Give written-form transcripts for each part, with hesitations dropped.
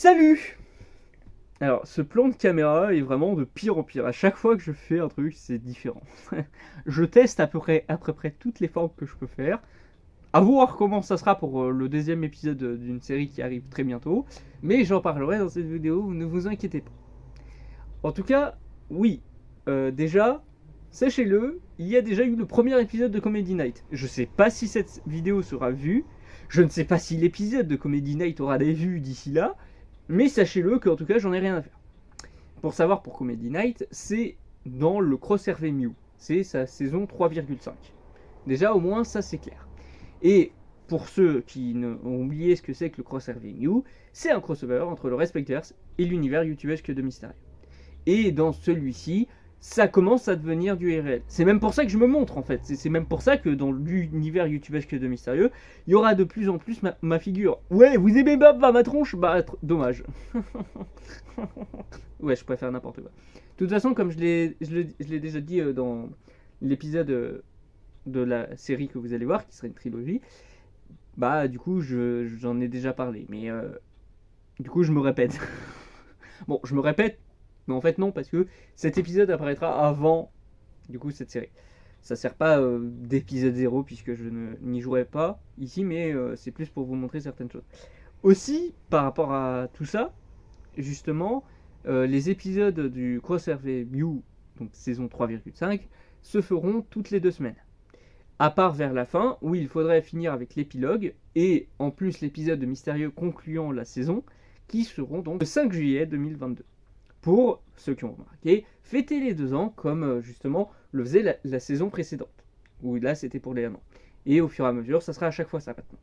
Salut! Alors, ce plan de caméra est vraiment de pire en pire. À chaque fois que je fais un truc, c'est différent. Je teste à peu près toutes les formes que je peux faire. À voir comment ça sera pour le deuxième épisode d'une série qui arrive très bientôt. Mais j'en parlerai dans cette vidéo, ne vous inquiétez pas. En tout cas, oui. Déjà, sachez-le, il y a déjà eu le premier épisode de Comedy Night. Je sais pas si cette vidéo sera vue. Je ne sais pas si l'épisode de Comedy Night aura des vues d'ici là. Mais sachez-le qu'en tout cas, j'en ai rien à faire. Pour savoir, pour Comedy Night, c'est dans le Crossover Mew. C'est sa saison 3,5. Déjà, au moins, ça c'est clair. Et pour ceux qui ont oublié ce que c'est que le Crossover Mew, c'est un crossover entre le Respectverse et l'univers youtubesque de Mysterio. Et dans celui-ci, ça commence à devenir du réel. C'est même pour ça que je me montre en fait. C'est même pour ça que dans l'univers youtubesque de Mystérieux, il y aura de plus en plus ma figure. Ouais, vous aimez pas ma tronche? Bah, dommage. Ouais, je préfère n'importe quoi. De toute façon, comme je l'ai déjà dit dans l'épisode de la série que vous allez voir, qui serait une trilogie, bah du coup, j'en ai déjà parlé. Mais du coup, je me répète. Bon, je me répète, mais en fait non, parce que cet épisode apparaîtra avant, du coup, cette série. Ça sert pas d'épisode 0, puisque je n'y jouerai pas ici, mais c'est plus pour vous montrer certaines choses. Aussi, par rapport à tout ça, justement, les épisodes du Crossover Mew, donc saison 3,5, se feront toutes les 2 semaines. À part vers la fin, où il faudrait finir avec l'épilogue, et en plus l'épisode de Mystérieux concluant la saison, qui seront donc le 5 juillet 2022. Pour ceux qui ont remarqué, fêter les 2 ans comme justement le faisait la saison précédente, où là c'était pour les 1 an. Et au fur et à mesure, ça sera à chaque fois ça maintenant.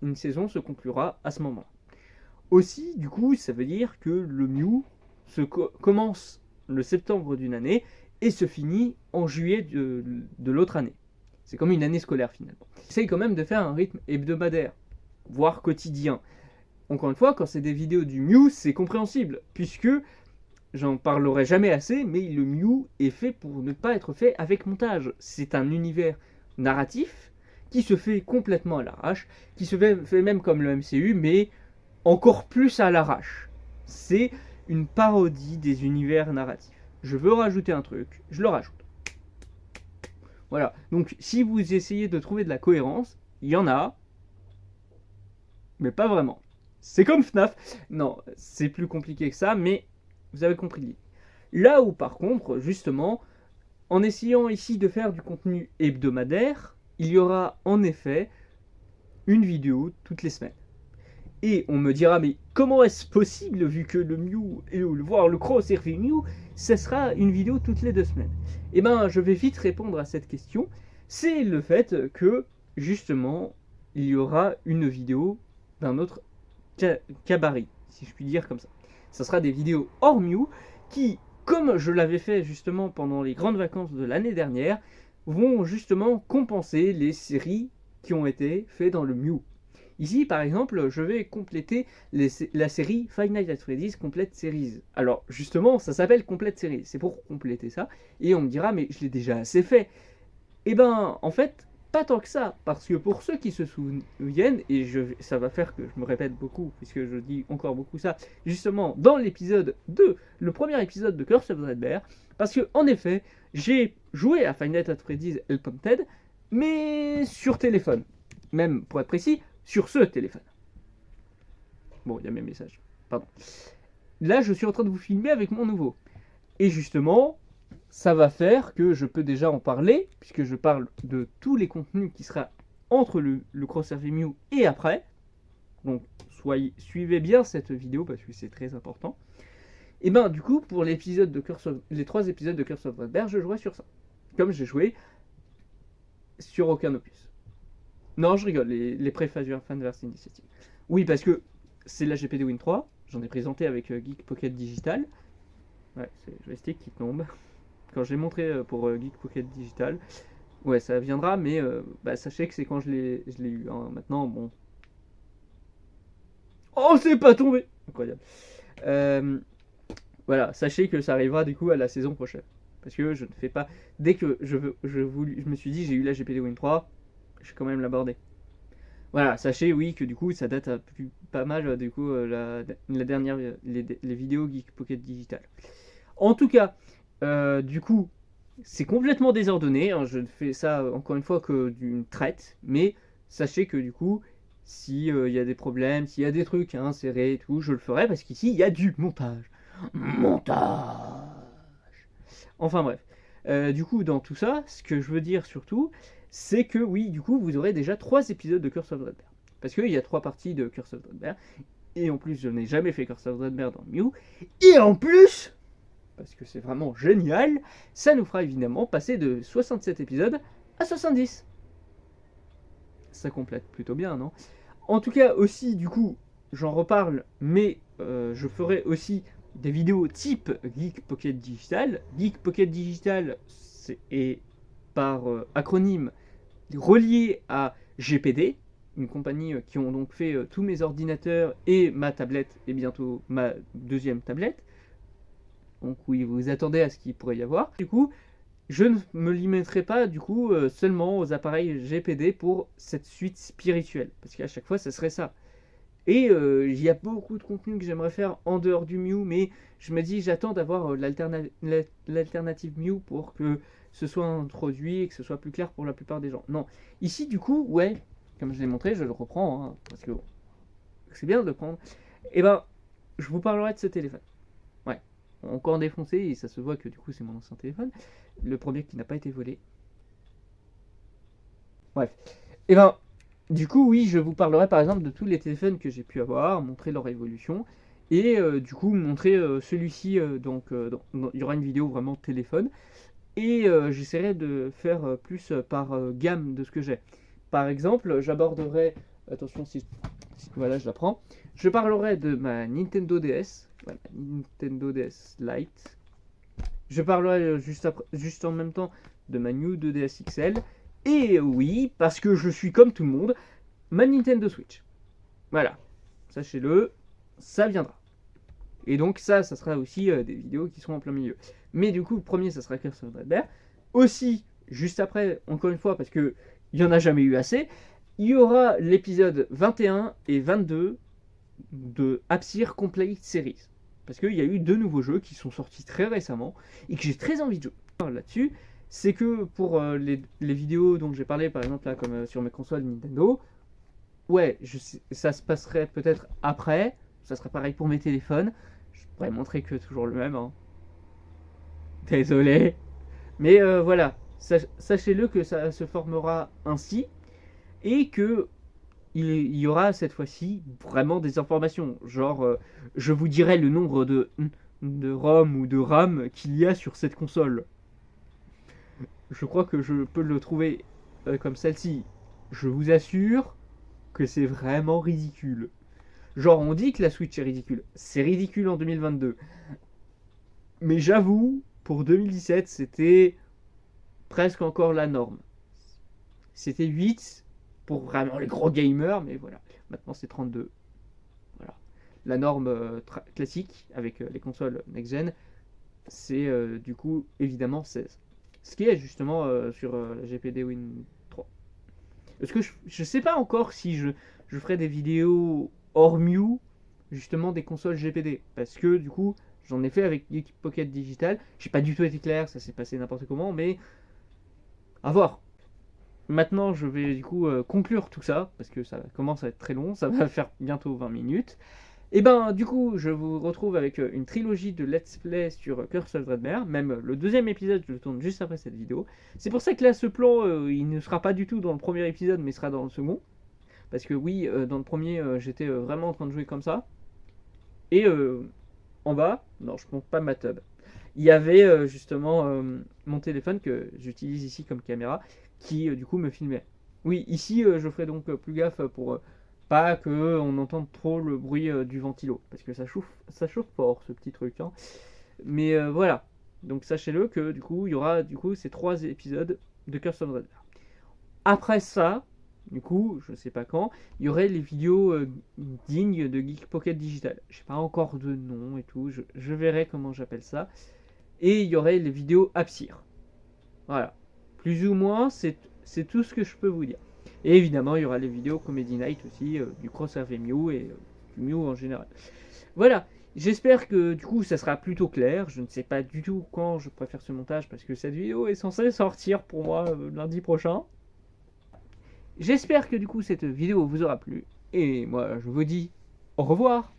Une saison se conclura à ce moment. Aussi, du coup, ça veut dire que le Mew commence le septembre d'une année et se finit en juillet de l'autre année. C'est comme une année scolaire finalement. J'essaye quand même de faire un rythme hebdomadaire, voire quotidien. Encore une fois, quand c'est des vidéos du Mew, c'est compréhensible, puisque j'en parlerai jamais assez, mais le Mew est fait pour ne pas être fait avec montage. C'est un univers narratif qui se fait complètement à l'arrache, qui se fait même comme le MCU, mais encore plus à l'arrache. C'est une parodie des univers narratifs. Je veux rajouter un truc, je le rajoute. Voilà, donc si vous essayez de trouver de la cohérence, il y en a, mais pas vraiment. C'est comme FNAF. Non, c'est plus compliqué que ça, mais vous avez compris l'idée. Là où par contre, justement, en essayant ici de faire du contenu hebdomadaire, il y aura en effet une vidéo toutes les semaines. Et on me dira, mais comment est-ce possible vu que le Mew, voire le Crossover Mew, ça sera une vidéo toutes les 2 semaines? Eh ben, je vais vite répondre à cette question. C'est le fait que, justement, il y aura une vidéo d'un autre cabaret, si je puis dire comme ça. Ça sera des vidéos hors Mew qui, comme je l'avais fait justement pendant les grandes vacances de l'année dernière, vont justement compenser les séries qui ont été faites dans le Mew. Ici, par exemple, je vais compléter la série Five Nights at Freddy's Complete Series. Alors, justement, ça s'appelle Complete Series. C'est pour compléter ça. Et on me dira, mais je l'ai déjà assez fait. Eh ben, en fait, pas tant que ça. Parce que pour ceux qui se souviennent, et ça va faire que je me répète beaucoup, puisque je dis encore beaucoup ça, justement, dans l'épisode 2, le premier épisode de Curse of Red Bear, parce que, en effet, j'ai joué à Five Nights at Freddy's Helped, mais sur téléphone. Même, pour être précis, sur ce téléphone. Bon, il y a mes messages. Pardon. Là, je suis en train de vous filmer avec mon nouveau. Et justement, ça va faire que je peux déjà en parler, puisque je parle de tous les contenus qui sera entre le Crossover Mew et après. Donc, suivez bien cette vidéo parce que c'est très important. Et ben, du coup, pour les 3 épisodes de Curse of Red Bear, je jouerai sur ça. Comme j'ai joué sur aucun opus. Non, je rigole, les Fanverse Initiative. Oui, parce que c'est la GP de Win 3, j'en ai présenté avec Geek Pocket Digital. Ouais, c'est le joystick qui tombe. Quand je l'ai montré pour Geek Pocket Digital, ouais, ça viendra, mais sachez que c'est quand je l'ai eu. Hein. Maintenant, bon. Oh, c'est pas tombé! Incroyable. Voilà, sachez que ça arrivera du coup à la saison prochaine. Parce que je ne fais pas. Dès que je me suis dit, j'ai eu la GP de Win 3, je vais quand même l'aborder. Voilà, sachez oui que du coup ça date pas mal du coup la dernière les vidéos Geek Pocket Digital. En tout cas, du coup, c'est complètement désordonné, hein, je ne fais ça encore une fois que d'une traite, mais sachez que du coup, si il y a des problèmes, s'il y a des trucs à insérer et tout, je le ferai parce qu'ici il y a du montage. Montage. Enfin bref. Du coup, dans tout ça, ce que je veux dire surtout, c'est que oui, du coup, vous aurez déjà 3 épisodes de Curse of Dreadbear. Parce qu'il y a 3 parties de Curse of Dreadbear. Et en plus, je n'ai jamais fait Curse of Dreadbear dans Mew. Et en plus, parce que c'est vraiment génial, ça nous fera évidemment passer de 67 épisodes à 70. Ça complète plutôt bien, non? En tout cas, aussi, du coup, j'en reparle, mais je ferai aussi des vidéos type Geek Pocket Digital. Geek Pocket Digital est par acronyme relié à GPD, une compagnie qui ont donc fait tous mes ordinateurs et ma tablette et bientôt ma deuxième tablette. Donc oui, vous attendez à ce qu'il pourrait y avoir. Du coup, je ne me limiterai pas du coup seulement aux appareils GPD pour cette suite spirituelle, parce qu'à chaque fois, ça serait ça. Et il y a beaucoup de contenu que j'aimerais faire en dehors du Mew, mais je me dis j'attends d'avoir l'alternative Mew pour que ce soit introduit et que ce soit plus clair pour la plupart des gens. Non, ici du coup, ouais, comme je l'ai montré, je le reprends, hein, parce que bon, c'est bien de le prendre. Et ben, je vous parlerai de ce téléphone. Ouais, encore défoncé, et ça se voit que du coup c'est mon ancien téléphone, le premier qui n'a pas été volé. Bref, et ben, du coup, oui, je vous parlerai par exemple de tous les téléphones que j'ai pu avoir, montrer leur évolution, et du coup montrer celui-ci, donc il y aura une vidéo vraiment téléphone, et j'essaierai de faire plus par gamme de ce que j'ai. Par exemple, j'aborderai, attention voilà, je la prends, je parlerai de ma Nintendo DS, voilà, Nintendo DS Lite, je parlerai juste en même temps de ma New 2DS XL, et oui, parce que je suis comme tout le monde, ma Nintendo Switch. Voilà, sachez-le, ça viendra. Et donc ça sera aussi des vidéos qui seront en plein milieu. Mais du coup, le premier, ça sera Curse of Dreadbear. Aussi, juste après, encore une fois, parce que il n'y en a jamais eu assez, il y aura l'épisode 21 et 22 de Apsir Complete Series. Parce qu'il y a eu 2 nouveaux jeux qui sont sortis très récemment et que j'ai très envie de jouer là-dessus. C'est que pour les vidéos dont j'ai parlé, par exemple là, comme sur mes consoles Nintendo, ouais, ça se passerait peut-être après. Ça serait pareil pour mes téléphones. Je pourrais montrer que toujours le même, hein. Désolé. Mais voilà, sachez-le que ça se formera ainsi et que il y aura cette fois-ci vraiment des informations. Genre, je vous dirai le nombre de ROM ou de RAM qu'il y a sur cette console. Je crois que je peux le trouver comme celle-ci. Je vous assure que c'est vraiment ridicule. Genre, on dit que la Switch est ridicule. C'est ridicule en 2022. Mais j'avoue, pour 2017, c'était presque encore la norme. C'était 8 pour vraiment les gros gamers, mais voilà. Maintenant, c'est 32. Voilà. La norme classique avec les consoles next-gen, c'est du coup évidemment 16. Ce qui est justement sur la GPD Win 3. Parce que je sais pas encore si je ferai des vidéos hors Mew, justement des consoles GPD. Parce que du coup, j'en ai fait avec Geek Pocket Digital. J'ai pas du tout été clair, ça s'est passé n'importe comment, mais à voir. Maintenant, je vais du coup conclure tout ça, parce que ça commence à être très long, ça va faire bientôt 20 minutes. Et ben, du coup, je vous retrouve avec une trilogie de let's play sur Curse of Dreadbear. Même le deuxième épisode, je le tourne juste après cette vidéo. C'est pour ça que là, ce plan, il ne sera pas du tout dans le premier épisode, mais sera dans le second. Parce que oui, dans le premier, j'étais vraiment en train de jouer comme ça. Et en bas, non, je ne montre pas ma tub. Il y avait justement mon téléphone que j'utilise ici comme caméra, qui du coup me filmait. Oui, ici, je ferai donc plus gaffe pour pas que on entende trop le bruit du ventilo, parce que ça chauffe fort ce petit truc, hein. Mais voilà, donc sachez-le que du coup il y aura du coup ces 3 épisodes de Curse of Dreadbear. Après ça, du coup, je sais pas quand, il y aurait les vidéos dignes de Geek Pocket Digital. J'ai pas encore de nom et tout, je verrai comment j'appelle ça. Et il y aurait les vidéos Apsir. Voilà, plus ou moins c'est tout ce que je peux vous dire. Et évidemment, il y aura les vidéos Comedy Night aussi, du Cross RV Mew et du Mew en général. Voilà, j'espère que du coup ça sera plutôt clair. Je ne sais pas du tout quand je préfère ce montage parce que cette vidéo est censée sortir pour moi lundi prochain. J'espère que du coup cette vidéo vous aura plu. Et moi je vous dis au revoir.